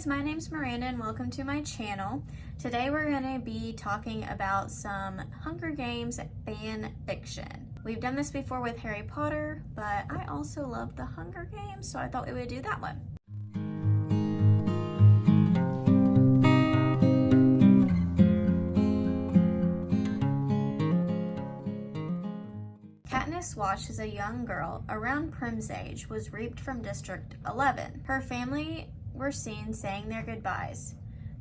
guys, my name's Miranda and welcome to my channel. Today we're going to be talking about some Hunger Games fan fiction. We've done this before with Harry Potter, but I also love the Hunger Games, so I thought we would do that one. Katniss Watch is a young girl around Prim's age, was reaped from District 11. Her family were seen saying their goodbyes.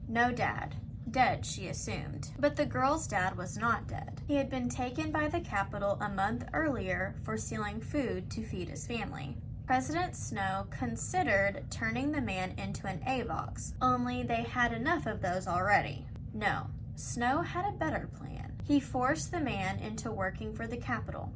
No dad. Dead, she assumed. But the girl's dad was not dead. He had been taken by the Capitol a month earlier for stealing food to feed his family. President Snow considered turning the man into an AVOX, only they had enough of those already. No, Snow had a better plan. He forced the man into working for the Capitol.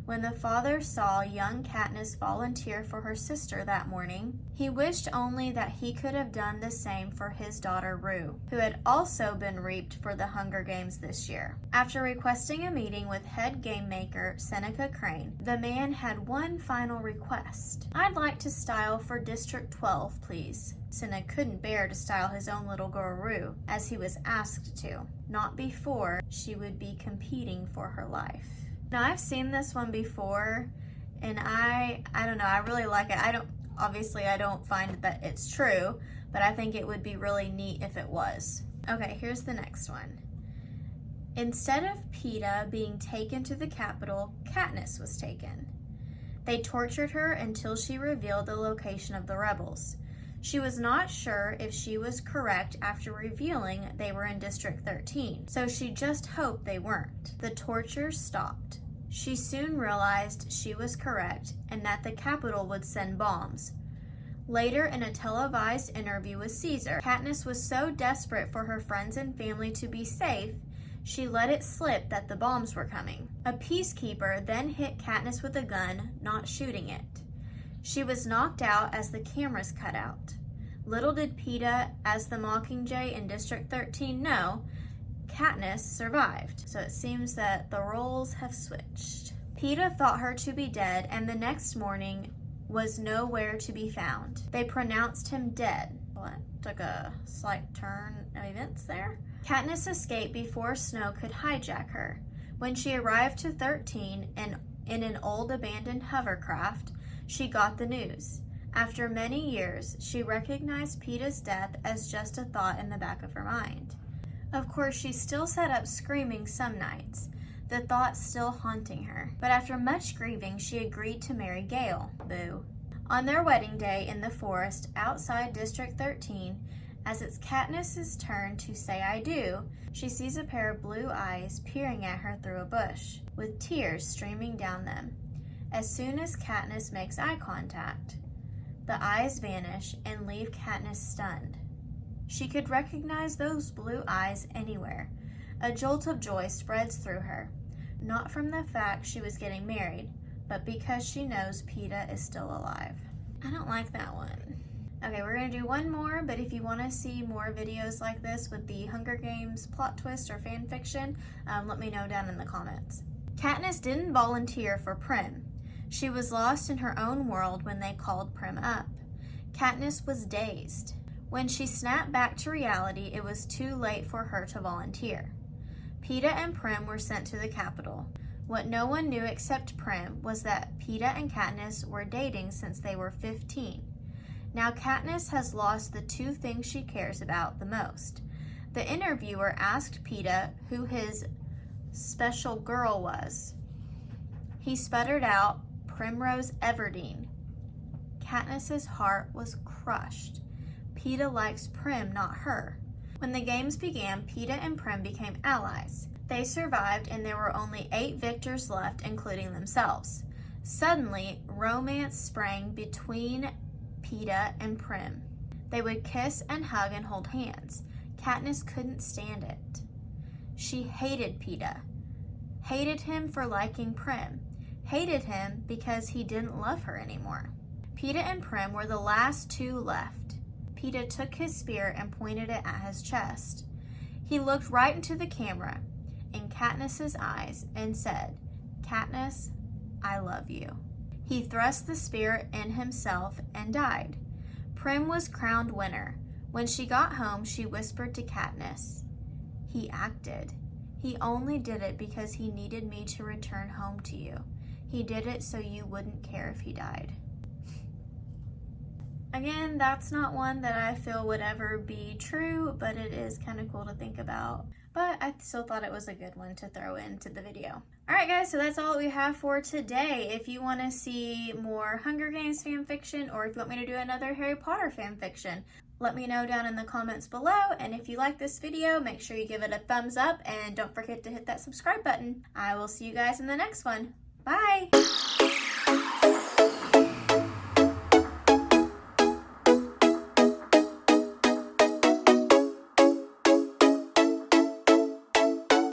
When the father saw young Katniss volunteer for her sister that morning, he wished only that he could have done the same for his daughter Rue, who had also been reaped for the Hunger Games this year. After requesting a meeting with head game maker Seneca Crane, the man had one final request. "I'd like to style for District 12, please." Seneca couldn't bear to style his own little girl Rue, as he was asked to, not before she would be competing for her life. Now, I've seen this one before, and I don't know, I really like it. I don't find that it's true, but I think it would be really neat if it was. Okay, here's the next one. Instead of Peeta being taken to the Capitol, Katniss was taken. They tortured her until she revealed the location of the rebels. She was not sure if she was correct after revealing they were in District 13, so she just hoped they weren't. The torture stopped. She soon realized she was correct and that the Capitol would send bombs. Later, in a televised interview with Caesar, Katniss was so desperate for her friends and family to be safe, she let it slip that the bombs were coming. A peacekeeper then hit Katniss with a gun, not shooting it. She was knocked out as the cameras cut out. Little did Peeta, as the Mockingjay in District 13, know, Katniss survived. So it seems that the roles have switched. Peeta thought her to be dead, and the next morning was nowhere to be found. They pronounced him dead. What? Took a slight turn of events there. Katniss escaped before Snow could hijack her. When she arrived to 13 and in an old abandoned hovercraft, she got the news. After many years, she recognized Peeta's death as just a thought in the back of her mind. Of course, she still sat up screaming some nights, the thought still haunting her. But after much grieving, she agreed to marry Gale. Boo. On their wedding day in the forest outside District 13, as it's Katniss's turn to say I do, she sees a pair of blue eyes peering at her through a bush, with tears streaming down them. As soon as Katniss makes eye contact, the eyes vanish and leave Katniss stunned. She could recognize those blue eyes anywhere. A jolt of joy spreads through her, not from the fact she was getting married, but because she knows Peeta is still alive. I don't like that one. Okay, we're going to do one more, but if you want to see more videos like this with the Hunger Games plot twist or fan fiction, let me know down in the comments. Katniss didn't volunteer for Prim. She was lost in her own world when they called Prim up. Katniss was dazed. When she snapped back to reality, it was too late for her to volunteer. Peeta and Prim were sent to the Capitol. What no one knew except Prim was that Peeta and Katniss were dating since they were 15. Now Katniss has lost the two things she cares about the most. The interviewer asked Peeta who his special girl was. He sputtered out, Primrose Everdeen. Katniss's heart was crushed. Peeta likes Prim, not her. When the games began, Peeta and Prim became allies. They survived and there were only 8 victors left, including themselves. Suddenly, romance sprang between Peeta and Prim. They would kiss and hug and hold hands. Katniss couldn't stand it. She hated Peeta. Hated him for liking Prim. Hated him because he didn't love her anymore. Peeta and Prim were the last two left. Peeta took his spear and pointed it at his chest. He looked right into the camera, in Katniss's eyes, and said, "Katniss, I love you." He thrust the spear in himself and died. Prim was crowned winner. When she got home, she whispered to Katniss, "He acted. He only did it because he needed me to return home to you. He did it so you wouldn't care if he died." Again, that's not one that I feel would ever be true, but it is kind of cool to think about. But I still thought it was a good one to throw into the video. Alright guys, so that's all we have for today. If you want to see more Hunger Games fan fiction, or if you want me to do another Harry Potter fan fiction, let me know down in the comments below. And if you like this video, make sure you give it a thumbs up and don't forget to hit that subscribe button. I will see you guys in the next one. Bye!